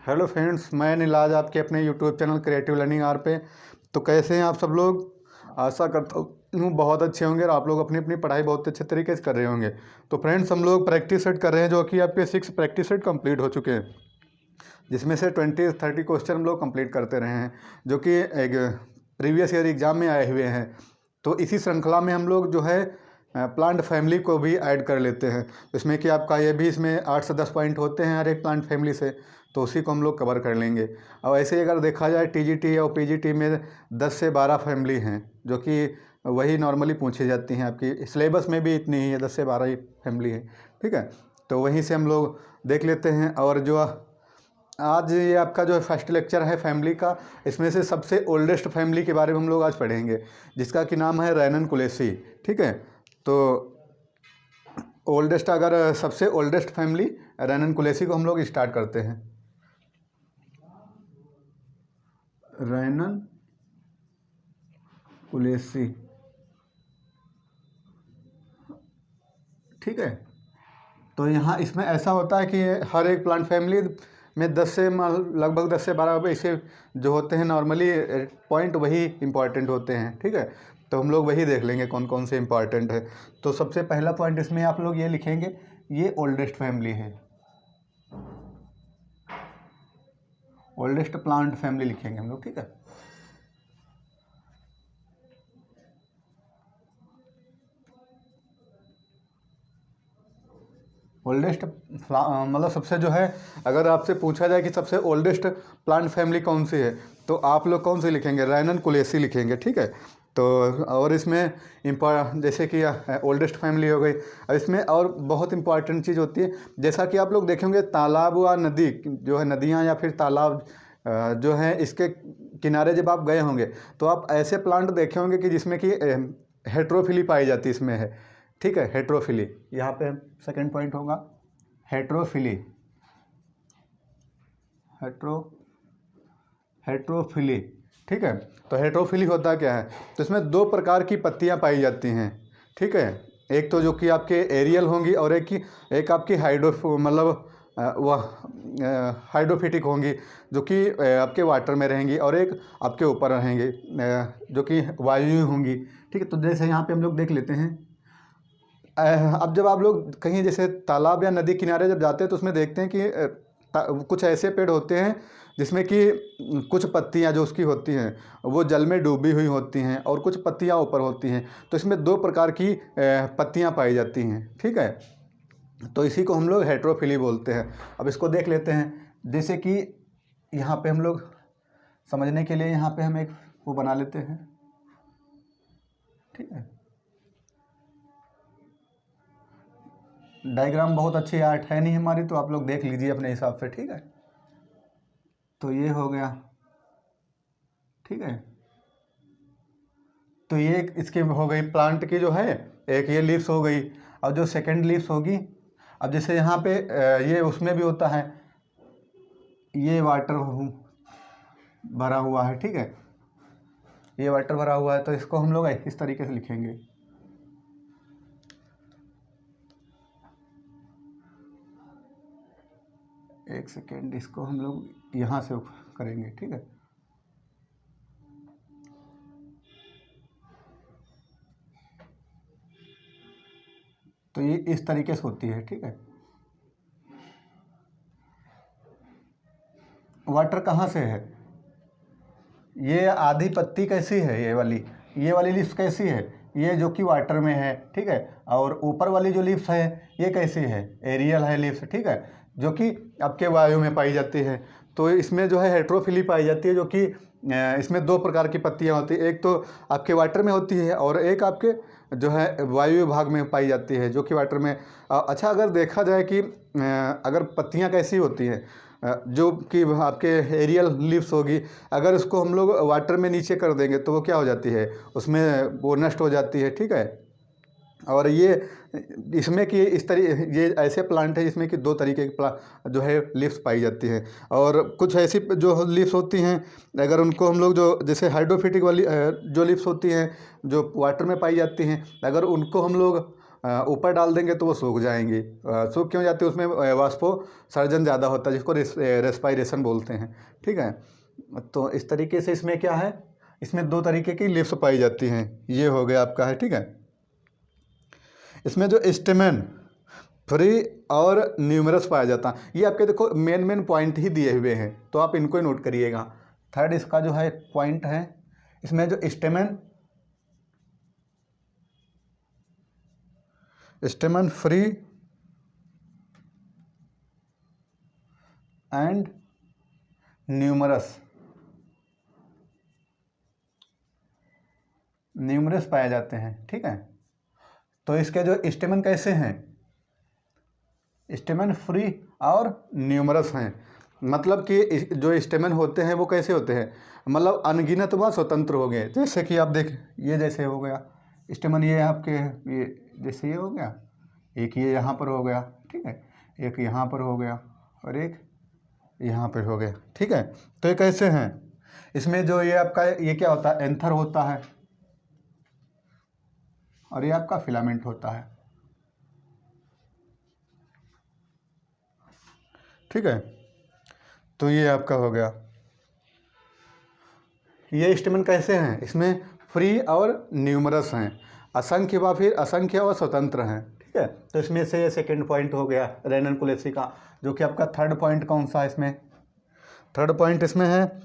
Hello friends, मैं अनिल आज आपके अपने YouTube channel creative learning R पे। तो कैसे हैं आप सब लोग? आशा करता हूँ बहुत अच्छे होंगे और आप लोग अपनी अपनी पढ़ाई बहुत अच्छे तरीके से कर रहे होंगे। तो फ्रेंड्स, हम लोग प्रैक्टिस सेट कर रहे हैं जो कि आपके 6 प्रैक्टिस सेट कंप्लीट हो चुके हैं, जिसमें से 20-30 क्वेश्चन हम लोग कंप्लीट करते रहे हैं जो कि एक प्रीवियस ईयर एग्ज़ाम में आए हुए हैं। तो इसी श्रृंखला में हम लोग जो है प्लांट फैमिली को भी ऐड कर लेते हैं, इसमें कि आपका ये भी इसमें 8 से 10 पॉइंट होते हैं हर एक प्लांट फैमिली से, तो उसी को हम लोग कवर कर लेंगे। और ऐसे ही अगर देखा जाए टीजीटी और पीजीटी में 10 से 12 फैमिली हैं जो कि वही नॉर्मली पूछी जाती हैं, आपकी सिलेबस में भी इतनी ही है, 10 से 12 ही फैमिली है। ठीक है, तो वहीं से हम लोग देख लेते हैं। और जो आज ये आपका जो फर्स्ट लेक्चर है फैमिली का, इसमें से सबसे ओल्डेस्ट फैमिली के बारे में हम लोग आज पढ़ेंगे, जिसका कि नाम है रैननकुलेसी। ठीक है, तो ओल्डेस्ट, अगर सबसे ओल्डेस्ट फैमिली रैननकुलेसी को हम लोग स्टार्ट करते हैं। रैननकुलेसी, ठीक है। तो यहाँ इसमें ऐसा होता है कि हर एक प्लांट फैमिली में 10 से लगभग 10 से 12 ऐसे जो होते हैं नॉर्मली पॉइंट, वही इम्पॉर्टेंट होते हैं। ठीक है, तो हम लोग वही देख लेंगे कौन कौन से इम्पॉर्टेंट है। तो सबसे पहला पॉइंट इसमें आप लोग ये लिखेंगे, ये ओल्डेस्ट फैमिली है, ओल्डेस्ट प्लांट फैमिली लिखेंगे हम लोग। ठीक है, ओल्डेस्ट मतलब सबसे जो है, अगर आपसे पूछा जाए कि सबसे ओल्डेस्ट प्लांट फैमिली कौन सी है, तो आप लोग कौन सी लिखेंगे? रैननकुलेसी लिखेंगे। ठीक है, तो और इसमें जैसे कि ओल्डेस्ट फैमिली हो गई। और इसमें और बहुत इंपॉर्टेंट चीज़ होती है, जैसा कि आप लोग देखेंगे तालाब व नदी जो है, नदियाँ या फिर तालाब जो हैं, इसके किनारे जब आप गए होंगे तो आप ऐसे प्लांट देखे होंगे कि जिसमें कि हेट्रोफिली पाई जाती है, इसमें है। ठीक है, हेट्रोफिली यहाँ पे सेकंड पॉइंट होगा, हेट्रोफिली, हेट्रोफिली। ठीक है, तो हेट्रोफिली होता क्या है? तो इसमें 2 प्रकार की पत्तियां पाई जाती हैं। ठीक है, एक तो जो कि आपके एरियल होंगी और एक आपकी वह हाइड्रोफिटिक होंगी जो कि आपके वाटर में रहेंगी, और एक आपके ऊपर रहेंगी जो कि वायु होंगी। ठीक है, तो जैसे यहाँ पे हम लोग देख लेते हैं। अब जब आप लोग कहीं जैसे तालाब या नदी किनारे जब जाते हैं तो उसमें देखते हैं कि कुछ ऐसे पेड़ होते हैं जिसमें कि कुछ पत्तियां जो उसकी होती हैं वो जल में डूबी हुई होती हैं और कुछ पत्तियां ऊपर होती हैं। तो इसमें 2 प्रकार की पत्तियां पाई जाती हैं। ठीक है, तो इसी को हम लोग हेट्रोफिली बोलते हैं। अब इसको देख लेते हैं, जैसे कि यहाँ पे हम लोग समझने के लिए यहाँ पे हम एक वो बना लेते हैं। ठीक है, डायग्राम बहुत अच्छी आर्ट है नहीं हमारी, तो आप लोग देख लीजिए अपने हिसाब से। ठीक है, तो ये हो गया। ठीक है, तो ये इसकी हो गई प्लांट की जो है, एक ये लीव्स हो गई। और जो सेकंड लीव्स होगी, अब जैसे यहाँ पे ये उसमें भी होता है, ये वाटर भरा हुआ है। ठीक है, ये वाटर भरा हुआ है, तो इसको हम लोग इस तरीके से लिखेंगे। एक सेकेंड, इसको हम लोग यहाँ से करेंगे। ठीक है, तो ये इस तरीके से होती है। ठीक है, वाटर कहाँ से है? ये आधी पत्ती कैसी है? ये वाली लीव्स कैसी है? ये जो कि वाटर में है। ठीक है, और ऊपर वाली जो लीव्स है ये कैसी है? एरियल है लीव्स। ठीक है, जो कि आपके वायु में पाई जाती है। तो इसमें जो है हेट्रोफिली पाई जाती है, जो कि इसमें 2 प्रकार की पत्तियां होती है, एक तो आपके वाटर में होती है और एक आपके जो है वायु विभाग में पाई जाती है, जो कि वाटर में। अच्छा, अगर देखा जाए कि अगर पत्तियां कैसी होती हैं, जो कि आपके एरियल लीव्स होगी, अगर उसको हम लोग वाटर में नीचे कर देंगे तो वो क्या हो जाती है, उसमें वो नष्ट हो जाती है। ठीक है, और ये इसमें कि ये ऐसे प्लांट है जिसमें कि 2 तरीके की जो है लीव्स पाई जाती हैं। और कुछ ऐसी जो लीव्स होती हैं, अगर उनको हम लोग जो जैसे हाइड्रोफिटिक वाली जो लीव्स होती हैं जो वाटर में पाई जाती हैं, अगर उनको हम लोग ऊपर डाल देंगे तो वो सूख जाएंगी। सूख क्यों जाती है? उसमें वाष्पोत्सर्जन ज़्यादा होता है, जिसको रेस्पायरेशन बोलते हैं। ठीक है, तो इस तरीके से इसमें क्या है, इसमें 2 तरीके की लीव्स पाई जाती हैं। ये हो गया आपका है। ठीक है, इसमें जो स्टेमेन फ्री और न्यूमरस पाया जाता है, ये आपके देखो मेन पॉइंट ही दिए हुए हैं, तो आप इनको ही नोट करिएगा। थर्ड इसका जो है पॉइंट है, इसमें जो स्टेमन फ्री एंड न्यूमरस पाए जाते हैं। ठीक है, तो इसके जो स्टेमन कैसे हैं, स्टेमन फ्री और न्यूमरस हैं। मतलब कि जो स्टेमन होते हैं वो कैसे होते हैं, मतलब अनगिनत व स्वतंत्र हो गए। जैसे कि आप देख, ये जैसे हो गया स्टेमन, ये आपके ये जैसे ये हो गया, एक ये यहाँ पर हो गया। ठीक है, एक यहाँ पर हो गया और एक यहाँ पर हो गया। ठीक है, तो ये कैसे हैं, इसमें जो ये आपका ये क्या होता है, एंथर होता है और ये आपका फिलामेंट होता है। ठीक है, तो ये आपका हो गया। ये स्टेमन कैसे हैं, इसमें फ्री और न्यूमरस हैं, असंख्य व फिर असंख्य और स्वतंत्र हैं। ठीक है, तो इसमें से सेकंड पॉइंट हो गया रेनन-कुलेसी का। जो कि आपका थर्ड पॉइंट कौन सा है, इसमें थर्ड पॉइंट इसमें है,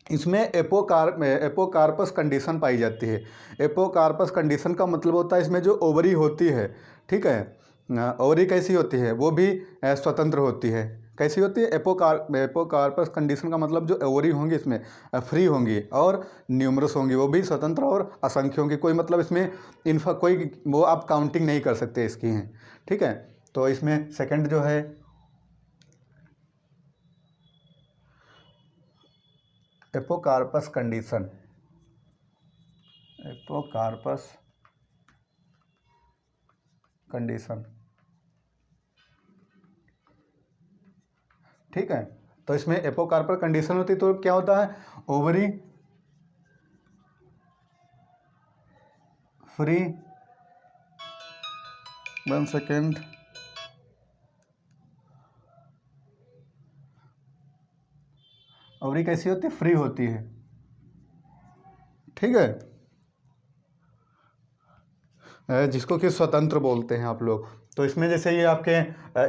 इसमें एपोकार्पस कंडीशन पाई जाती है। एपोकार्पस कंडीशन का मतलब होता है इसमें जो ओवरी होती है। ठीक है, ओवरी कैसी होती है, वो भी स्वतंत्र होती है। कैसी होती है, एपोकार्पस कंडीशन का मतलब जो ओवरी होंगी इसमें फ्री होंगी और न्यूमरस होंगी, वो भी स्वतंत्र और असंख्य होंगी। कोई मतलब इसमें कोई वो आप काउंटिंग नहीं कर सकते इसकी हैं। ठीक है, तो इसमें सेकंड जो है एपोकार्पस कंडीशन, एपोकार्पस कंडीशन। ठीक है, तो इसमें एपोकार्पस कंडीशन होती तो क्या होता है, ओवरी फ्री, 1 सेकेंड, ओवरी कैसी होती है, फ्री होती है। ठीक है, जिसको कि स्वतंत्र बोलते हैं आप लोग। तो इसमें जैसे ये आपके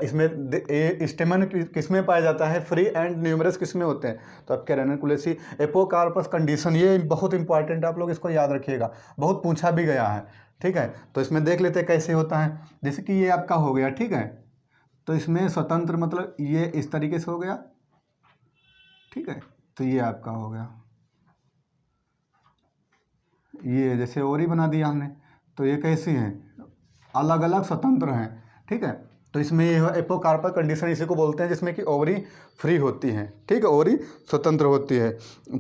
इसमें स्टेमन किस में पाया जाता है, फ्री एंड न्यूमरस किस में होते हैं, तो आपके रेनन-कुलेसी एपोकार्पस कंडीशन, ये बहुत इंपॉर्टेंट, आप लोग इसको याद रखिएगा, बहुत पूछा भी गया है। ठीक है, तो इसमें देख लेते हैं कैसे होता है। जैसे कि ये आपका हो गया। ठीक है, तो इसमें स्वतंत्र मतलब ये इस तरीके से हो गया। ठीक है, तो ये आपका हो गया, ये जैसे ओवरी बना दिया हमने, तो ये कैसी हैं, अलग अलग स्वतंत्र हैं। ठीक है, तो इसमें ये एपोकार्पस कंडीशन इसी को बोलते हैं, जिसमें कि ओवरी फ्री होती हैं। ठीक है, ओवरी स्वतंत्र होती है,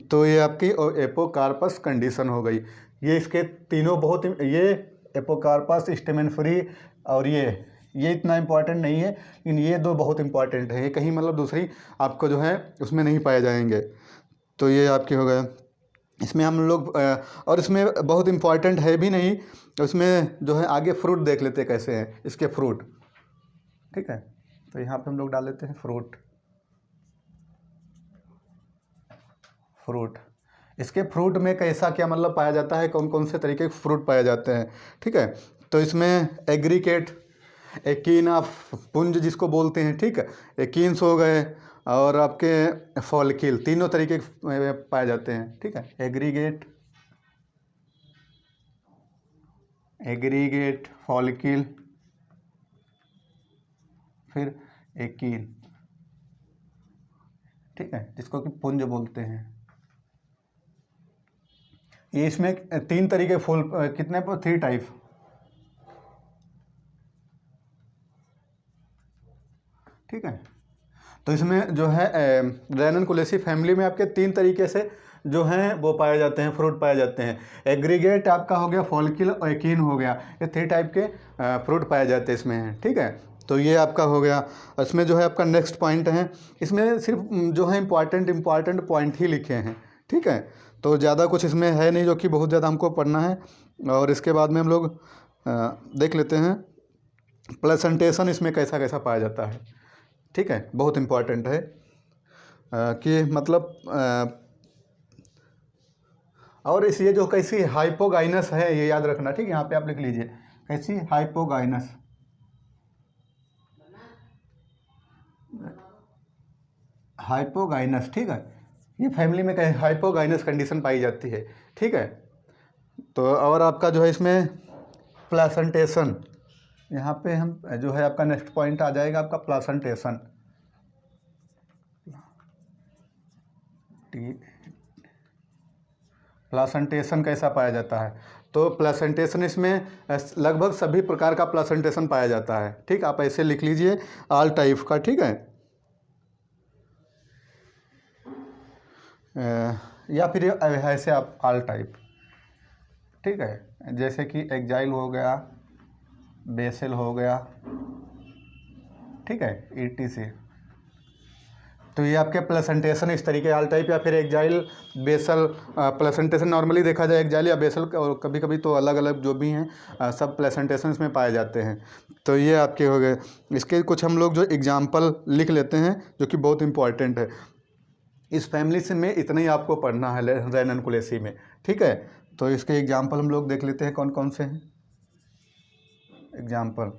तो ये आपकी एपोकार्पस कंडीशन हो गई। ये इसके तीनों बहुत, ये एपोकार्पस, स्टेमन फ्री और ये इतना इम्पॉर्टेंट नहीं है, लेकिन ये 2 बहुत इंपॉर्टेंट है। ये कहीं मतलब दूसरी आपको जो है उसमें नहीं पाए जाएंगे। तो ये आपके हो गए। इसमें हम लोग और इसमें बहुत इम्पॉर्टेंट है भी नहीं, उसमें जो है आगे फ्रूट देख लेते हैं कैसे हैं इसके फ्रूट। ठीक है, तो यहाँ पे हम लोग डाल लेते हैं फ्रूट। इसके फ्रूट में कैसा क्या मतलब पाया जाता है, कौन कौन से तरीके के फ्रूट पाए जाते हैं। ठीक है, तो इसमें एग्रीकेट, एकीना, पुंज जिसको बोलते हैं। ठीक है, एकीन्स हो गए और आपके फॉलिकिल, तीनों तरीके के पाए जाते हैं। ठीक है, एग्रीगेट, फॉलिकिल, फिर एकीन। ठीक है, जिसको कि पुंज बोलते हैं। ये इसमें 3 तरीके फूल, कितने पर 3 टाइप। ठीक है, तो इसमें जो है रेनन-कुलेसी फैमिली में आपके 3 तरीके से जो हैं वो पाए जाते हैं, फ्रूट पाए जाते हैं। एग्रीगेट आपका हो गया, फॉलिकिल और एकीन हो गया, ये 3 टाइप के फ्रूट पाए जाते हैं इसमें। ठीक है, तो ये आपका हो गया। इसमें जो है आपका नेक्स्ट पॉइंट है, इसमें सिर्फ जो है इम्पॉर्टेंट पॉइंट ही लिखे हैं। ठीक है, तो ज़्यादा कुछ इसमें है नहीं जो कि बहुत ज़्यादा हमको पढ़ना है। और इसके बाद में हम लोग देख लेते हैं प्लेसेंटेशन इसमें कैसा कैसा पाया जाता है, ठीक है, बहुत इम्पॉर्टेंट है कि मतलब और इस ये जो कैसी हाइपोगाइनस है ये याद रखना, ठीक है, यहाँ पे आप लिख लीजिए कैसी हाइपोगाइनस, हाइपोगाइनस, ठीक है, ये फैमिली में कहीं हाइपोगाइनस कंडीशन पाई जाती है, ठीक है। तो और आपका जो है इसमें प्लासेंटेशन, यहाँ पे हम जो है आपका नेक्स्ट पॉइंट आ जाएगा आपका प्लासेंटेशन, प्लासेंटेशन कैसा पाया जाता है। तो प्लासेंटेशन इसमें लगभग सभी प्रकार का प्लासेंटेशन पाया जाता है, ठीक, आप ऐसे लिख लीजिए ऑल टाइप का, ठीक है, या फिर ऐसे आप ऑल टाइप, ठीक है, जैसे कि एग्जाइल हो गया, बेसल हो गया, ठीक है, ETC। तो ये आपके प्लेसेंटेशन इस तरीके ऑल टाइप या फिर एग्जाइल बेसल, प्लेसेंटेशन नॉर्मली देखा जाए एग्जाइल या बेसल, और कभी कभी तो अलग अलग जो भी हैं सब प्लेसेंटेशन इसमें पाए जाते हैं। तो ये आपके हो गए, इसके कुछ हम लोग जो एग्जाम्पल लिख लेते हैं जो कि बहुत इंपॉर्टेंट है। इस फैमिली से में इतना ही आपको पढ़ना है रैननकुलेसी में, ठीक है। तो इसके एग्जाम्पल हम लोग देख लेते हैं कौन कौन से हैं एग्जाम्पल।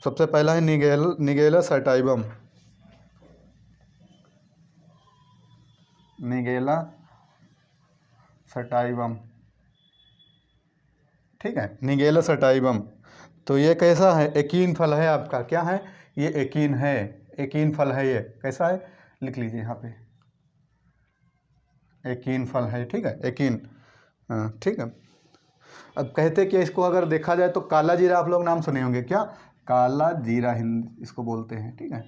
सबसे पहला है निगेला सटाइवम, निगेला सटाइवम, ठीक है, निगेला सटाइवम। तो ये कैसा है, एकीन फल है आपका, क्या है ये, एकीन है, एकीन फल है, ये कैसा है लिख लीजिए यहाँ पे, एकीन फल है, ठीक है, एकीन, हाँ ठीक है। अब कहते कि इसको अगर देखा जाए तो काला जीरा आप लोग नाम सुने होंगे, क्या, काला जीरा हिंद इसको बोलते हैं, ठीक है,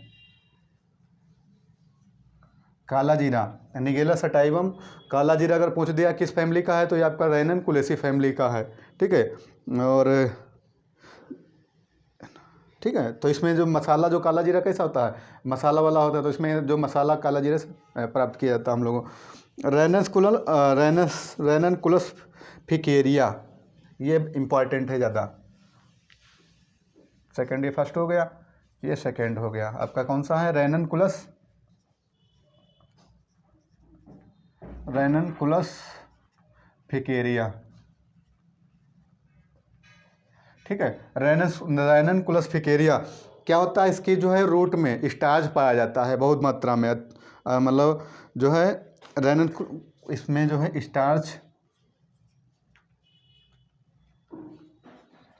काला जीरा, निगेला सटाइवम, काला जीरा अगर पूछ दिया किस फैमिली का है तो ये आपका रैननकुलेसी फैमिली का है, ठीक है। और ठीक है, तो इसमें जो मसाला जो काला जीरा कैसा होता है, मसाला वाला होता है, तो इसमें जो मसाला काला जीरा से प्राप्त किया जाता है हम लोगों को। रैननकुलस फिकेरिया, ये इम्पॉर्टेंट है ज़्यादा, सेकेंड, ये फर्स्ट हो गया, ये सेकेंड हो गया, आपका कौन सा है, रैननकुलस फिकेरिया, ठीक है। रैननकुलस फिकेरिया क्या होता है, इसकी जो है रूट में स्टार्च पाया जाता है बहुत मात्रा में, मतलब जो है इसमें जो है स्टार्च,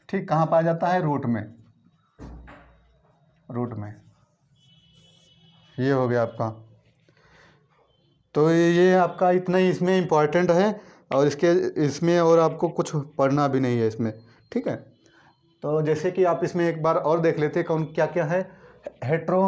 ठीक, कहाँ पाया जाता है, रूट में, रूट में, ये हो गया आपका। तो ये आपका इतना ही इसमें इम्पॉर्टेंट है, और इसमें और आपको कुछ पढ़ना भी नहीं है इसमें, ठीक है। तो जैसे कि आप इसमें एक बार और देख लेते हैं कौन क्या क्या है, हेट्रो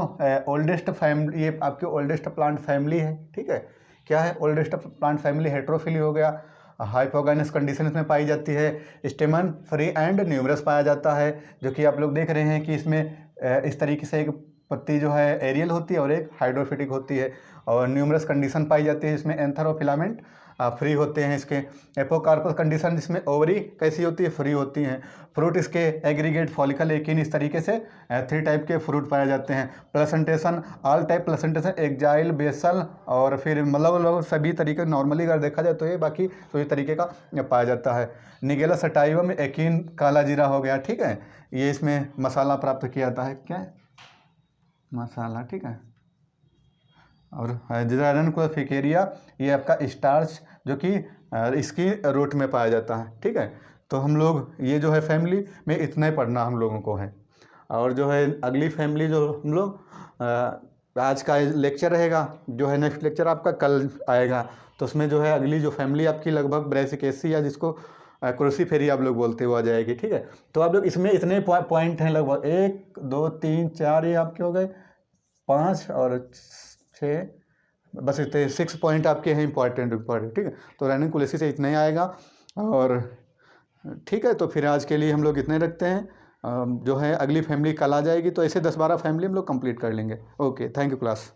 ओल्डेस्ट फैमिली, ये आपकी ओल्डेस्ट प्लांट फैमिली है, ठीक है, क्या है, ओल्डेस्ट प्लांट फैमिली हेट्रोफिली हो गया, हाइपोगाइनस कंडीशन इसमें पाई जाती है, स्टेमन फ्री एंड न्यूमरस पाया जाता है, जो कि आप लोग देख रहे हैं कि इसमें इस तरीके से एक पत्ती जो है एरियल होती है और एक हाइड्रोफिटिक होती है, और न्यूमरस कंडीशन पाई जाती है, इसमें एंथर और फिलामेंट फ्री होते हैं इसके, एपोकार्पस कंडीशन जिसमें ओवरी कैसी होती है, फ्री होती हैं, फ्रूट इसके एग्रीगेट फॉलिकल एकिन, इस तरीके से 3 टाइप के फ्रूट पाए जाते हैं। Placentation all type placentation, axile basal और फिर मतलब सभी तरीके, नॉर्मली अगर देखा जाए तो ये बाकी तो ये तरीके का पाया जाता है। निगेला सटाइवम एकिन काला जीरा हो गया, ठीक है, ये इसमें मसाला प्राप्त किया जाता है, क्या है, मसाला, ठीक है। और रैननकुलस फिकेरिया ये आपका स्टार्च जो कि इसकी रूट में पाया जाता है, ठीक है। तो हम लोग ये जो है फैमिली में इतना ही पढ़ना हम लोगों को है, और जो है अगली फैमिली जो हम लोग आज का लेक्चर रहेगा, जो है नेक्स्ट लेक्चर आपका कल आएगा, तो उसमें जो है अगली जो फैमिली आपकी लगभग ब्रेसिकेसी या जिसको क्रोसीफेरी आप लोग बोलते हुए आ जाएगी, ठीक है। तो आप लोग इसमें इतने पॉइंट हैं, लगभग 1 2 3 4 ये आपके हो गए 5 और 6, बस इतने 6 पॉइंट आपके हैं इंपॉर्टेंट, ठीक है। तो रैननकुलेसी से इतना ही आएगा, और ठीक है, तो फिर आज के लिए हम लोग इतने रखते हैं, जो है अगली फैमिली कल आ जाएगी, तो ऐसे 10-12 फैमिली हम लोग कंप्लीट कर लेंगे। Okay, thank you class.